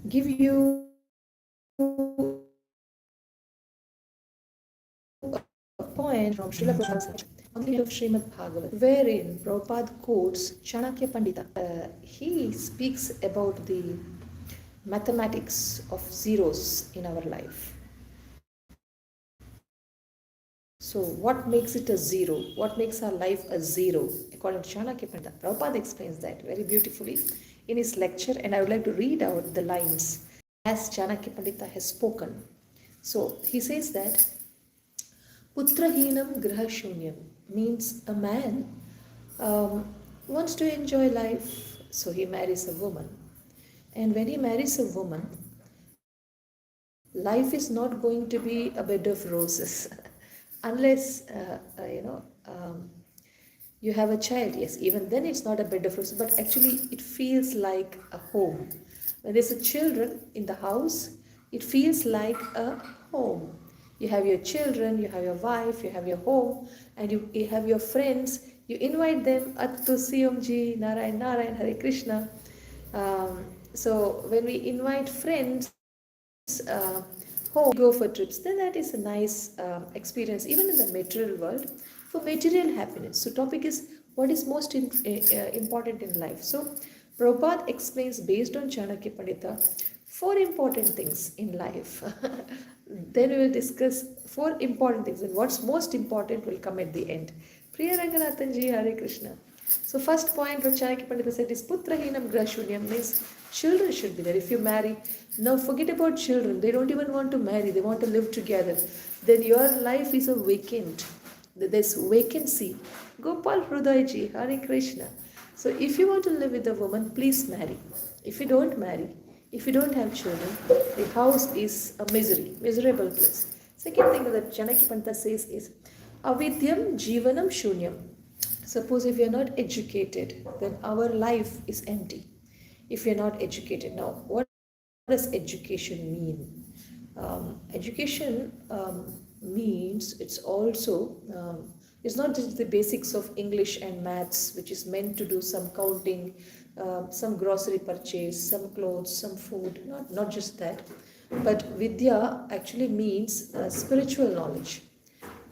give you a point from Srila Prabhupada's on the end of Srimad Bhagavat, wherein Prabhupada quotes Chanakya Pandita. He speaks about the mathematics of zeros in our life. So, what makes it a zero? What makes our life a zero? According to Chanakya Pandita, Prabhupada explains that very beautifully in his lecture, and I would like to read out the lines as Chanakya Pandita has spoken. So, he says that Putrahinam Grahashunyam means a man wants to enjoy life, so he marries a woman. And when he marries a woman, life is not going to be a bed of roses unless you have a child. Yes, even then it's not a bed of roses, but actually it feels like a home. When there's a children in the house, it feels like a home. You have your children, you have your wife, you have your home, and you have your friends. You invite them Attu Siyamji, Narayan Narayan, Hare Krishna. So when we invite friends home, go for trips, then that is a nice experience, even in the material world, for material happiness. So topic is what is most important in life. So Prabhupada explains based on Chanakya Pandita four important things in life. Then we will discuss four important things, and what's most important will come at the end. Priya Ranganathanji, Hare Krishna. So first point what Chanakya Pandita said is Putrahinam Grashunyam means children should be there. If you marry, now forget about children. They don't even want to marry. They want to live together. Then your life is a vacant. There's vacancy. Gopal Hrudaiji, Hare Krishna. So if you want to live with a woman, please marry. If you don't marry, if you don't have children, the house is a miserable place. Second thing that Chanakya Pandita says is Avidyam Jivanam Shunyam. Suppose if you're not educated, then our life is empty. If you're not educated, now what does education mean? Education means it's not just the basics of English and maths, which is meant to do some counting, some grocery purchase, some clothes, some food. Not just that, but Vidya actually means spiritual knowledge.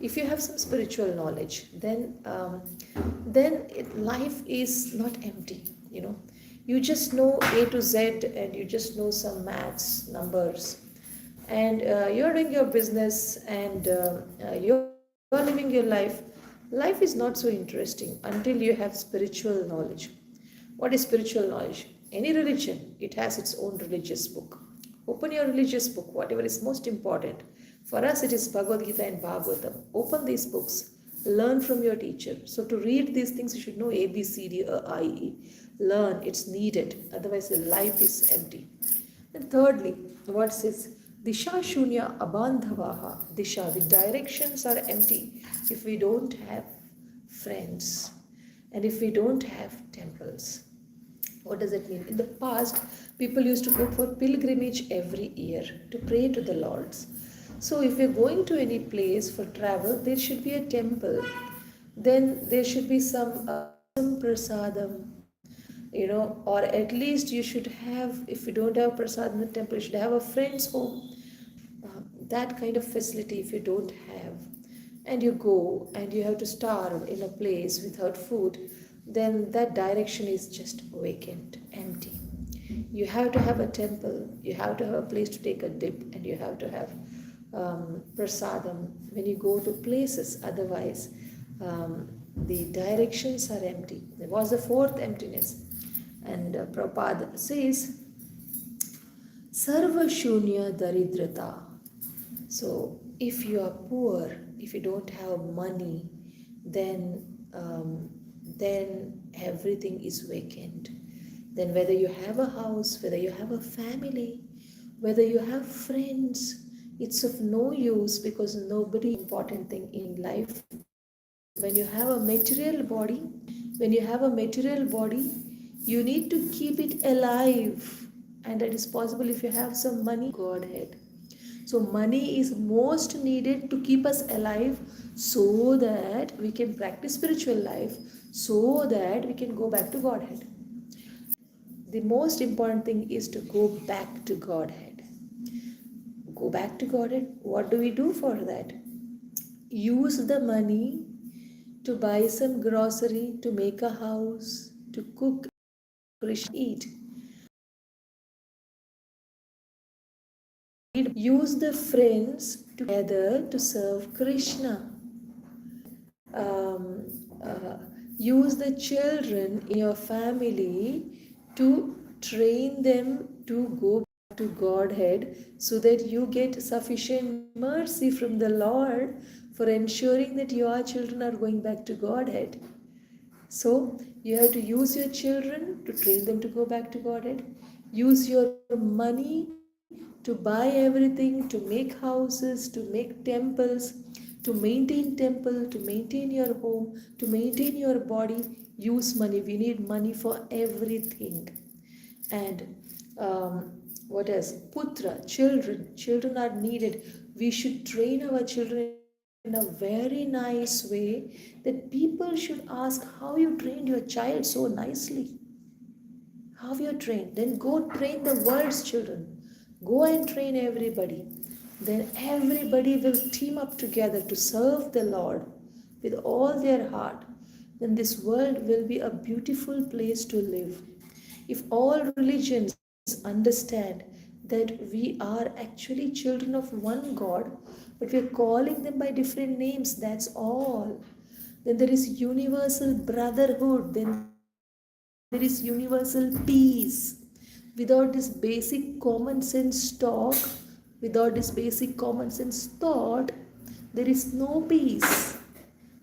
If you have some spiritual knowledge, then life is not empty. You just know A to Z, and you just know some maths numbers, and you're doing your business, and you're living your life. Life is not so interesting until you have spiritual knowledge. What is spiritual knowledge? Any religion, it has its own religious book. Open your religious book, whatever is most important. For us, it is Bhagavad Gita and Bhagavatam. Open these books, learn from your teacher. So, to read these things, you should know A, B, C, D, E, I, E. Learn, it's needed. Otherwise, the life is empty. And thirdly, what says? Disha Shunya Abandhavaha. Disha, the directions are empty if we don't have friends and if we don't have temples. What does it mean? In the past, people used to go for pilgrimage every year to pray to the Lords. So, if you're going to any place for travel, there should be a temple. Then there should be some prasadam, or at least you should have, if you don't have prasad in the temple, you should have a friend's home. That kind of facility, if you don't have, and you go and you have to starve in a place without food, then that direction is just vacant, empty. You have to have a temple, you have to have a place to take a dip, and you have to have prasadam when you go to places. Otherwise, the directions are empty. There was the fourth emptiness. And Prabhupada says, Sarva Shunya Daridrata. So, if you are poor, if you don't have money, then everything is vacant. Then whether you have a house, whether you have a family, whether you have friends, it's of no use, because nobody important thing in life. When you have a material body, you need to keep it alive, and that is possible if you have some money. Godhead. So money is most needed to keep us alive, so that we can practice spiritual life, so that we can go back to Godhead. the most important thing is to go back to Godhead. Go back to Godhead. What do we do for that? Use the money to buy some grocery, to make a house, to cook, eat. Use the friends together to serve Krishna. Um, Use the children in your family to train them to go back to Godhead so that you get sufficient mercy from the Lord for ensuring that your children are going back to Godhead. So you have to use your children to train them to go back to Godhead. Use your money to buy everything, to make houses, to make temples, to maintain temple, to maintain your home, to maintain your body. Use money. We need money for everything. And what else? Putra, children. Children are needed. We should train our children in a very nice way that people should ask how you trained your child so nicely. How you train? Then go train the world's children. Go and train everybody. Then everybody will team up together to serve the Lord with all their heart. Then this world will be a beautiful place to live. If all religions understand that we are actually children of one God, but we are calling them by different names, that's all. Then there is universal brotherhood, then there is universal peace. Without this basic common sense talk, without this basic common sense thought, there is no peace.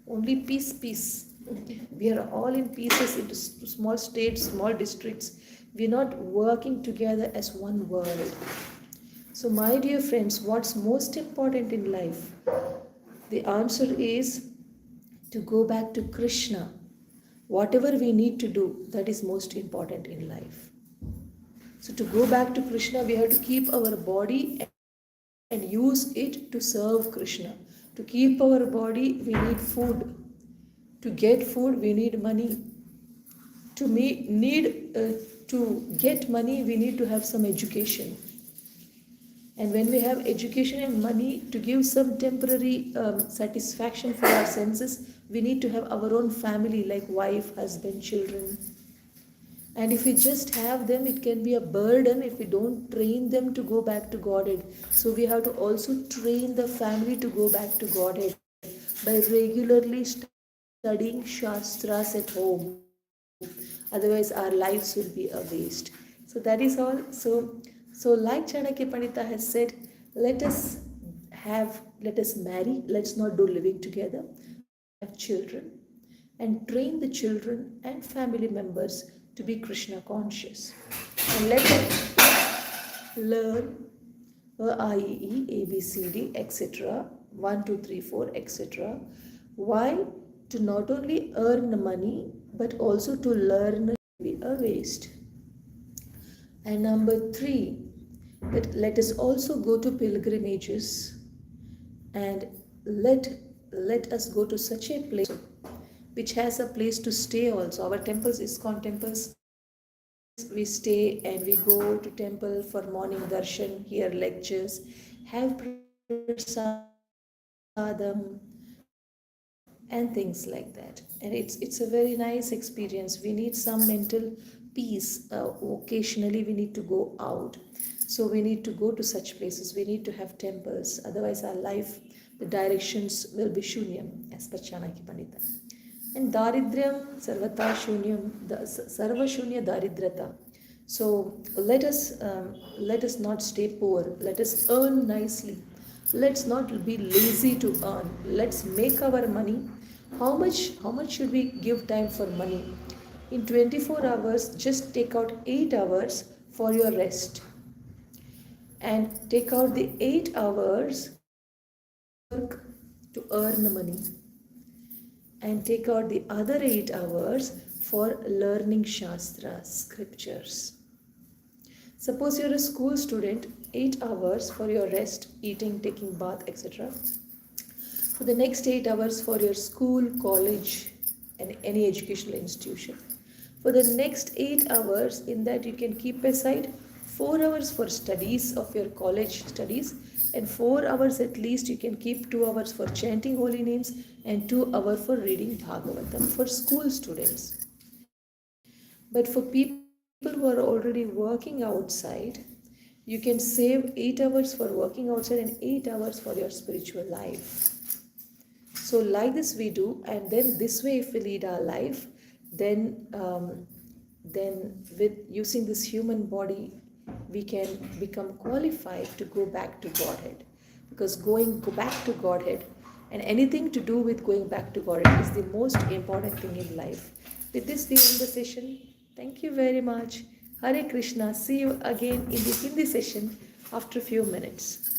Only peace, peace. We are all in pieces into small states, small districts. We are not working together as one world. So, my dear friends, what's most important in life? The answer is to go back to Krishna. Whatever we need to do, that is most important in life. So, to go back to Krishna, we have to keep our body and use it to serve Krishna. To keep our body, we need food. To get food, we need money. To get money, we need to have some education. And when we have education and money to give some temporary satisfaction for our senses, we need to have our own family like wife, husband, children. And if we just have them, it can be a burden if we don't train them to go back to Godhead. So we have to also train the family to go back to Godhead by regularly studying Shastras at home. Otherwise, our lives will be a waste. So that is all. So like Chanakya Pandita has said, let us marry. Let's not do living together. Have children and train the children and family members to be Krishna conscious. And let them learn IEE, ABCD, etc. 1, 2, 3, 4, etc. Why? To not only earn money but also to learn be a waste. And number 3, that let us also go to pilgrimages and let us go to such a place which has a place to stay also. Our temples, ISKCON temples, we stay and we go to temple for morning darshan, hear lectures, have prasadam and things like that. And it's a very nice experience. We need some mental peace. Occasionally we need to go out. So we need to go to such places. We need to have temples. Otherwise our life, the directions will be shunyam, as per Chanakya Pandita. And daridryam sarvata shunyam, sarva shunya daridrata. So let us not stay poor. Let us earn nicely. Let's not be lazy to earn. Let's make our money. How much should we give time for money? In 24 hours, just take out 8 hours for your rest. And take out the 8 hours work to earn money. And take out the other 8 hours for learning Shastras, scriptures. Suppose you're a school student, 8 hours for your rest, eating, taking bath, etc. For the next 8 hours for your school, college, and any educational institution. For the next 8 hours, in that you can keep aside 4 hours for studies of your college studies, and 4 hours at least you can keep 2 hours for chanting holy names and 2 hours for reading Bhagavatam for school students. But for people who are already working outside, you can save 8 hours for working outside and 8 hours for your spiritual life. So, like this, we do, and then this way, if we lead our life, then with using this human body, we can become qualified to go back to Godhead, because go back to Godhead, and anything to do with going back to Godhead is the most important thing in life. With this, we end the session. Thank you very much. Hare Krishna. See you again in the Hindi session after a few minutes.